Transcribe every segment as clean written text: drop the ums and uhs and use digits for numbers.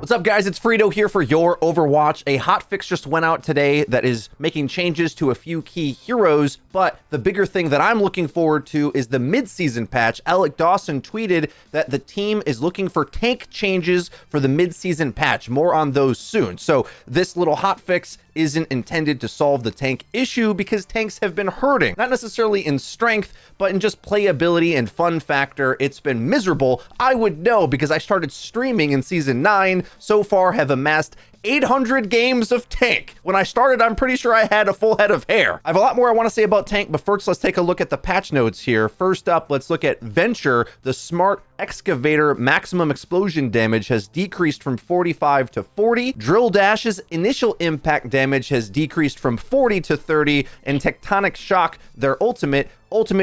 What's up, guys? It's Frito here for your Overwatch. A hotfix just went out today that is making changes to a few key heroes, but the bigger thing that I'm looking forward to is the mid-season patch. Alec Dawson tweeted that the team is looking for tank changes for the mid-season patch. More on those soon. So this little hotfix isn't intended to solve the tank issue because tanks have been hurting, not necessarily in strength, but in just playability and fun factor. It's been miserable. I would know because I started streaming in season 9, so far have amassed 800 games of tank. When I started, I'm pretty sure I had a full head of hair. I have a lot more I want to say about tank, but first let's take a look at the patch notes here. First up, let's look at Venture. The smart excavator maximum explosion damage has decreased from 45 to 40. Drill Dash's initial impact damage has decreased from 40 to 30, and Tectonic Shock, their ultimate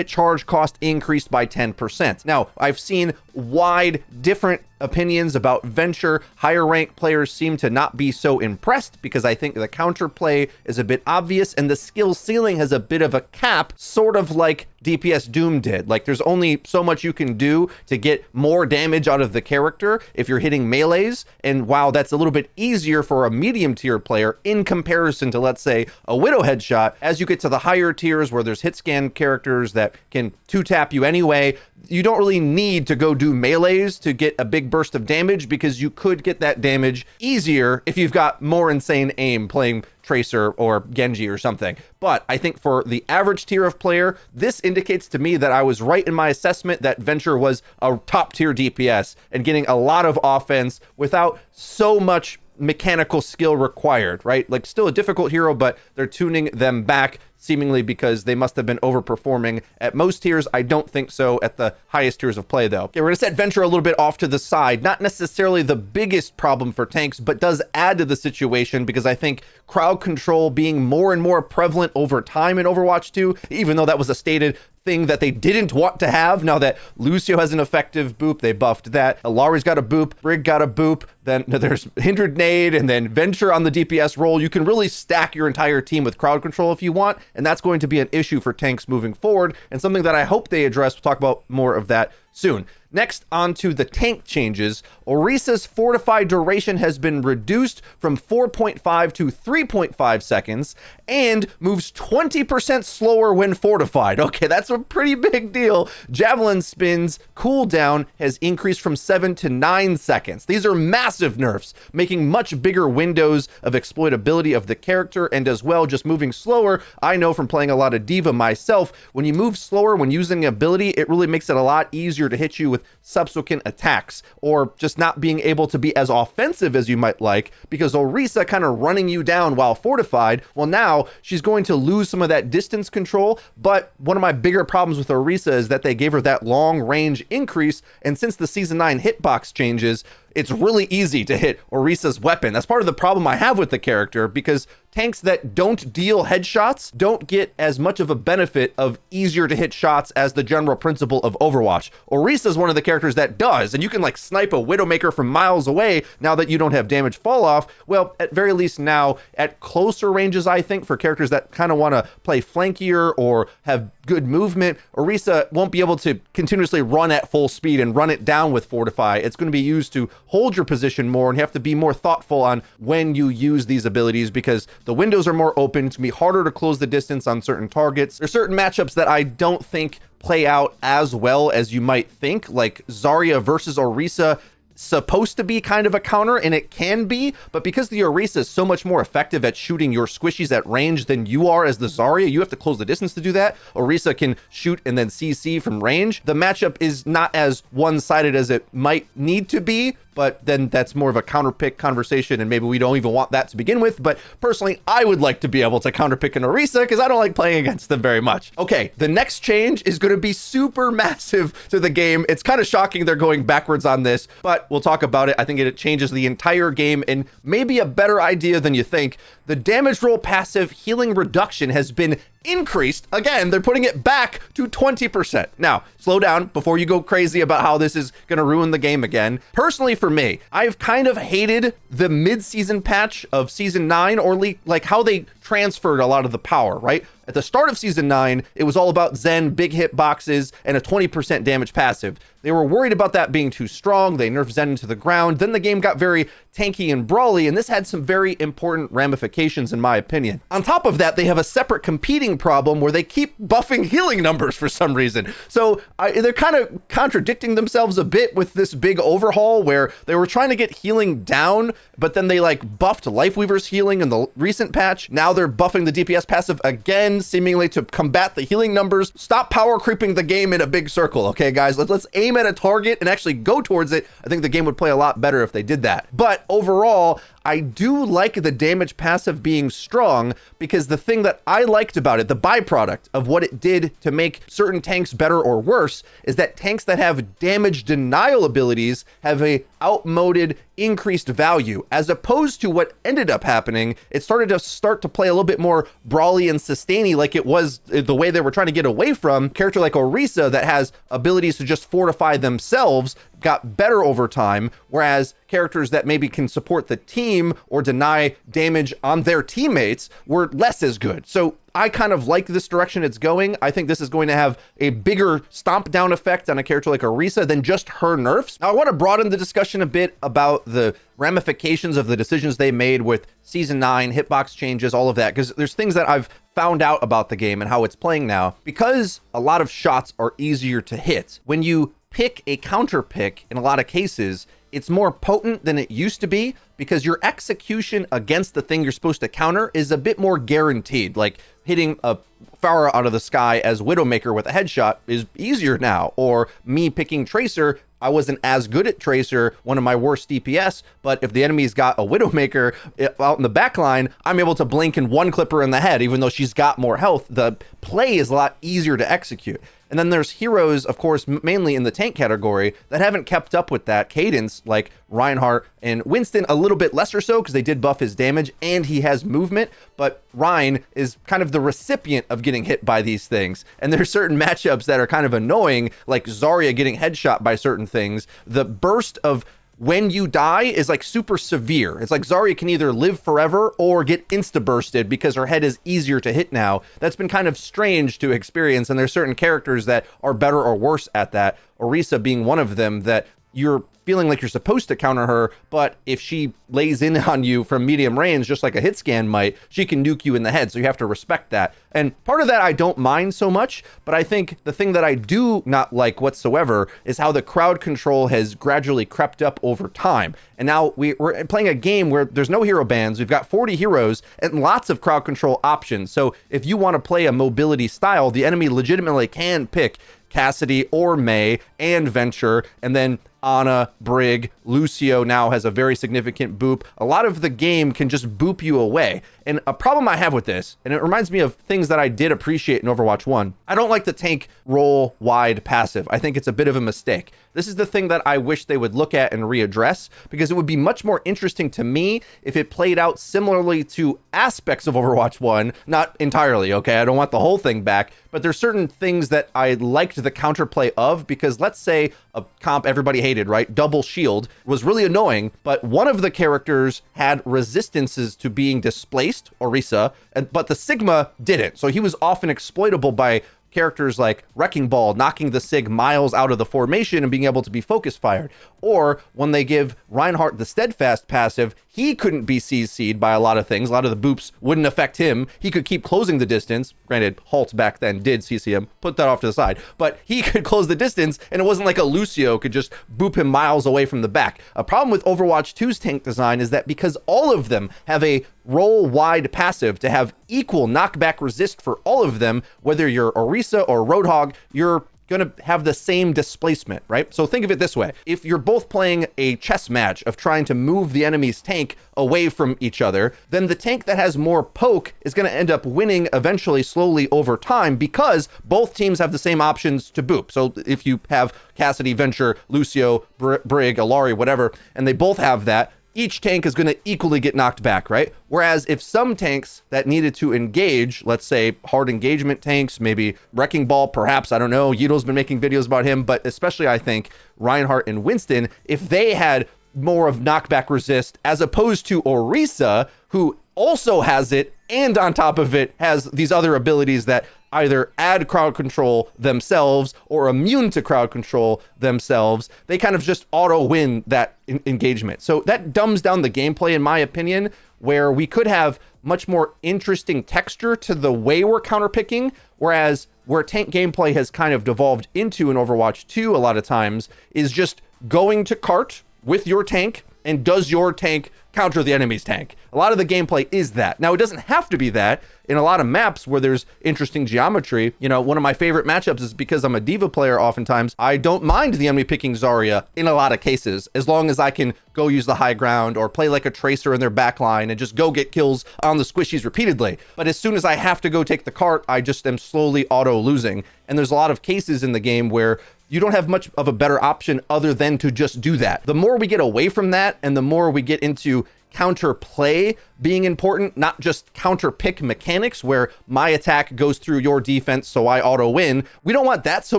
charge cost increased by 10%. Now, I've seen wide different opinions about Venture. Higher ranked players seem to not be so impressed because I think the counterplay is a bit obvious and the skill ceiling has a bit of a cap, sort of like DPS Doom did. Like, there's only so much you can do to get more damage out of the character if you're hitting melees, and while that's a little bit easier for a medium tier player in comparison to, let's say, a Widow headshot, as you get to the higher tiers where there's hit scan characters that can 2-tap you anyway, you don't really need to go do melees to get a big burst of damage because you could get that damage easier if you've got more insane aim playing Tracer or Genji or something. But I think for the average tier of player, this indicates to me that I was right in my assessment that Venture was a top tier DPS and getting a lot of offense without so much mechanical skill required, right? Like, still a difficult hero, but they're tuning them back seemingly because they must have been overperforming at most tiers. I don't think so at the highest tiers of play, though. Okay, we're gonna set Venture a little bit off to the side. Not necessarily the biggest problem for tanks, but does add to the situation because I think crowd control being more and more prevalent over time in Overwatch 2, even though that was a stated thing that they didn't want to have. Now that Lucio has an effective boop, they buffed that. Alari's got a boop, Brig got a boop, then there's Hindered Nade, and then Venture on the DPS role. You can really stack your entire team with crowd control if you want, and that's going to be an issue for tanks moving forward, and something that I hope they address. We'll talk about more of that soon. Next, on to the tank changes. Orisa's fortified duration has been reduced from 4.5 to 3.5 seconds and moves 20% slower when fortified. Okay, that's a pretty big deal. Javelin Spin's cooldown has increased from 7 to 9 seconds. These are massive nerfs, making much bigger windows of exploitability of the character, and as well, just moving slower. I know from playing a lot of D.Va myself, when you move slower when using an ability, it really makes it a lot easier to hit you with subsequent attacks, or just not being able to be as offensive as you might like, because Orisa kind of running you down while fortified, well, now she's going to lose some of that distance control. But one of my bigger problems with Orisa is that they gave her that long range increase, and since the season 9 hitbox changes, it's really easy to hit Orisa's weapon. That's part of the problem I have with the character, because tanks that don't deal headshots don't get as much of a benefit of easier to hit shots as the general principle of Overwatch. Orisa is one of the characters that does, and you can like snipe a Widowmaker from miles away now that you don't have damage fall off. Well, at very least now, at closer ranges, I think, for characters that kind of want to play flankier or have good movement, Orisa won't be able to continuously run at full speed and run it down with Fortify. It's going to be used to hold your position more, and you have to be more thoughtful on when you use these abilities because the windows are more open. It's going to be harder to close the distance on certain targets. There's certain matchups that I don't think play out as well as you might think, like Zarya versus Orisa. Supposed to be kind of a counter, and it can be, but because the Orisa is so much more effective at shooting your squishies at range than you are as the Zarya, you have to close the distance to do that. Orisa can shoot and then CC from range. The matchup is not as one-sided as it might need to be, but then that's more of a counterpick conversation, and maybe we don't even want that to begin with. But personally, I would like to be able to counterpick an Orisa because I don't like playing against them very much. Okay, the next change is going to be super massive to the game. It's kind of shocking they're going backwards on this, but we'll talk about it. I think it changes the entire game and maybe a better idea than you think. The damage roll passive healing reduction has been increased. Again, they're putting it back to 20%. Now, slow down before you go crazy about how this is going to ruin the game again. Personally, for me, I've kind of hated the mid-season patch of season 9, or like how they transferred a lot of the power, right? At the start of Season 9, it was all about Zen, big hit boxes, and a 20% damage passive. They were worried about that being too strong. They nerfed Zen into the ground. Then the game got very tanky and brawly, and this had some very important ramifications in my opinion. On top of that, they have a separate competing problem where they keep buffing healing numbers for some reason. So they're kind of contradicting themselves a bit with this big overhaul where they were trying to get healing down, but then they like buffed Lifeweaver's healing in the recent patch. Now they're buffing the DPS passive again, seemingly to combat the healing numbers. Stop power creeping the game in a big circle, okay guys? Let's aim at a target and actually go towards it. I think the game would play a lot better if they did that. But overall, I do like the damage passive being strong because the thing that I liked about it, the byproduct of what it did to make certain tanks better or worse, is that tanks that have damage denial abilities have a outmoded increased value, as opposed to what ended up happening. It started to play a little bit more brawly and sustainy, like it was the way they were trying to get away from. A character like Orisa that has abilities to just fortify themselves got better over time, whereas characters that maybe can support the team or deny damage on their teammates were less as good. So I kind of like this direction it's going. I think this is going to have a bigger stomp down effect on a character like Orisa than just her nerfs. Now I want to broaden the discussion a bit about the ramifications of the decisions they made with Season 9, hitbox changes, all of that, because there's things that I've found out about the game and how it's playing now. Because a lot of shots are easier to hit, when you pick a counter pick, in a lot of cases, it's more potent than it used to be because your execution against the thing you're supposed to counter is a bit more guaranteed. Like hitting a Pharah out of the sky as Widowmaker with a headshot is easier now, or me picking Tracer. I wasn't as good at Tracer, one of my worst DPS, but if the enemy's got a Widowmaker out in the back line, I'm able to blink and one clip her in the head, even though she's got more health. The play is a lot easier to execute. And then there's heroes, of course, mainly in the tank category, that haven't kept up with that cadence, like Reinhardt and Winston, a little bit lesser so because they did buff his damage and he has movement, but Rein is kind of the recipient of getting hit by these things. And there's certain matchups that are kind of annoying, like Zarya getting headshot by certain things. The burst of when you die is like super severe. It's like Zarya can either live forever or get insta-bursted because her head is easier to hit now. That's been kind of strange to experience, and there's certain characters that are better or worse at that. Orisa being one of them, that you're feeling like you're supposed to counter her, but if she lays in on you from medium range, just like a hit scan might, she can nuke you in the head, so you have to respect that. And part of that I don't mind so much, but I think the thing that I do not like whatsoever is how the crowd control has gradually crept up over time. And now we're playing a game where there's no hero bans, we've got 40 heroes and lots of crowd control options. So if you want to play a mobility style, the enemy legitimately can pick Cassidy or Mei and Venture, and then Ana, Brig, Lucio now has a very significant boop. A lot of the game can just boop you away. And a problem I have with this, and it reminds me of things that I did appreciate in Overwatch 1, I don't like the tank roll wide passive. I think it's a bit of a mistake. This is the thing that I wish they would look at and readdress, because it would be much more interesting to me if it played out similarly to aspects of Overwatch 1, not entirely, okay? I don't want the whole thing back, but there's certain things that I liked the counterplay of, because let's say a comp everybody hated, right? Double shield was really annoying, but one of the characters had resistances to being displaced, Orisa, but the Sigma didn't. So he was often exploitable by characters like Wrecking Ball, knocking the Sig miles out of the formation and being able to be focus fired. Or when they give Reinhardt the Steadfast passive, he couldn't be CC'd by a lot of things. A lot of the boops wouldn't affect him. He could keep closing the distance. Granted, Halt back then did CC him. Put that off to the side. But he could close the distance, and it wasn't like a Lucio could just boop him miles away from the back. A problem with Overwatch 2's tank design is that because all of them have a roll wide passive to have equal knockback resist for all of them, whether you're Orisa or Roadhog, you're going to have the same displacement, right? So think of it this way. If you're both playing a chess match of trying to move the enemy's tank away from each other, then the tank that has more poke is going to end up winning eventually, slowly over time, because both teams have the same options to boop. So if you have Cassidy, Venture, Lucio, Brig, Alari, whatever, and they both have that, each tank is going to equally get knocked back, right? Whereas if some tanks that needed to engage, let's say hard engagement tanks, maybe Wrecking Ball, perhaps, I don't know, Yido's been making videos about him, but especially I think Reinhardt and Winston, if they had more of knockback resist as opposed to Orisa, who also has it, and on top of it has these other abilities that either add crowd control themselves or immune to crowd control themselves. They kind of just auto win that engagement. So that dumbs down the gameplay, in my opinion, where we could have much more interesting texture to the way we're counterpicking, whereas where tank gameplay has kind of devolved into in Overwatch 2 a lot of times is just going to cart with your tank, and does your tank counter the enemy's tank? A lot of the gameplay is that. Now, it doesn't have to be that. In a lot of maps where there's interesting geometry, you know, one of my favorite matchups is because I'm a diva player oftentimes, I don't mind the enemy picking Zarya in a lot of cases, as long as I can go use the high ground or play like a tracer in their backline and just go get kills on the squishies repeatedly. But as soon as I have to go take the cart, I just am slowly auto losing. And there's a lot of cases in the game where you don't have much of a better option other than to just do that. The more we get away from that and the more we get into counter play being important, not just counter pick mechanics where my attack goes through your defense so I auto win. We don't want that so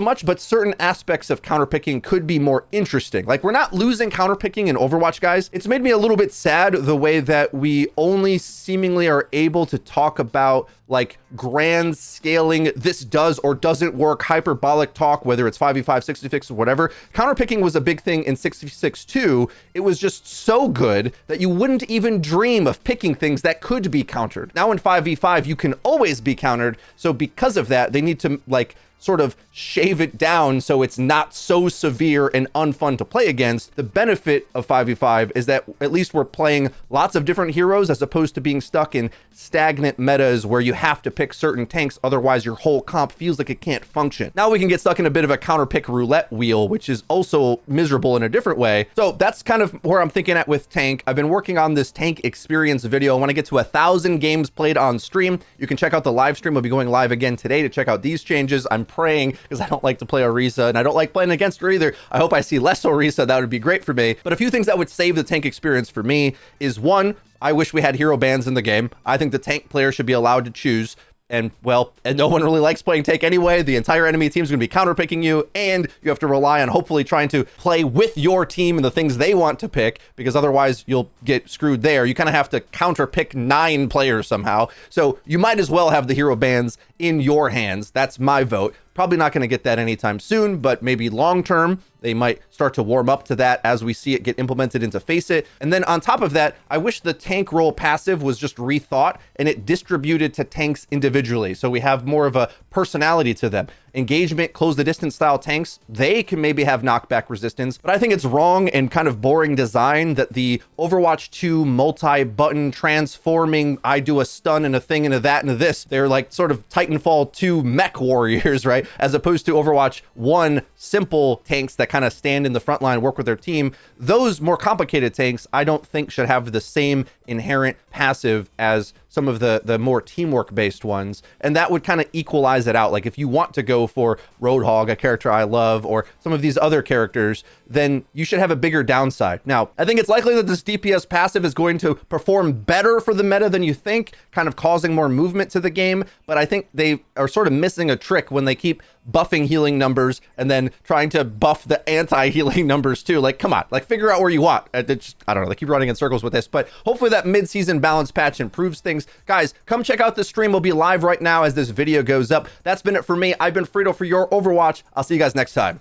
much, but certain aspects of counter picking could be more interesting. Like, we're not losing counter picking in Overwatch, guys. It's made me a little bit sad the way that we only seemingly are able to talk about like grand scaling, this does or doesn't work, hyperbolic talk, whether it's 5v5, 66 or whatever. Counterpicking was a big thing in 6v6 too. It was just so good that you wouldn't even dream of picking things that could be countered. Now in 5v5, you can always be countered. So because of that, they need to like sort of shave it down so it's not so severe and unfun to play against. The benefit of 5v5 is that at least we're playing lots of different heroes as opposed to being stuck in stagnant metas where you have to pick certain tanks, otherwise your whole comp feels like it can't function. Now we can get stuck in a bit of a counter pick roulette wheel, which is also miserable in a different way. So that's kind of where I'm thinking at with tank. I've been working on this tank experience video. I want to get to 1,000 games played on stream. You can check out the live stream. We'll be going live again today to check out these changes. I'm praying, because I don't like to play Orisa and I don't like playing against her either. I hope I see less Orisa. That would be great for me. But a few things that would save the tank experience for me is, one, I wish we had hero bans in the game. I think the tank player should be allowed to choose. And well, and no one really likes playing tank anyway. The entire enemy team is going to be counterpicking you, and you have to rely on hopefully trying to play with your team and the things they want to pick, because otherwise you'll get screwed there. You kind of have to counterpick 9 players somehow. So you might as well have the hero bans in your hands. That's my vote. Probably not going to get that anytime soon, but maybe long term, they might start to warm up to that as we see it get implemented into Face It. And then on top of that, I wish the tank role passive was just rethought and it distributed to tanks individually. So we have more of a personality to them. Engagement, close the distance style tanks, they can maybe have knockback resistance, but I think it's wrong and kind of boring design that the Overwatch 2 multi-button transforming, I do a stun and a thing and a that and a this. They're like sort of Titanfall 2 mech warriors, right? As opposed to Overwatch 1 simple tanks that kind of stand in the front line, work with their team. Those more complicated tanks, I don't think should have the same inherent passive as some of the more teamwork based ones. And that would kind of equalize it out. Like if you want to go for Roadhog, a character I love, or some of these other characters, then you should have a bigger downside. Now, I think it's likely that this DPS passive is going to perform better for the meta than you think, kind of causing more movement to the game. But I think they are sort of missing a trick when they keep buffing healing numbers and then trying to buff the anti-healing numbers too. Like, come on, like figure out where you want. I don't know, they keep running in circles with this, but hopefully that mid-season balance patch improves things. Guys, come check out the stream. We'll be live right now as this video goes up. That's been it for me. I've been Frito for your Overwatch. I'll see you guys next time.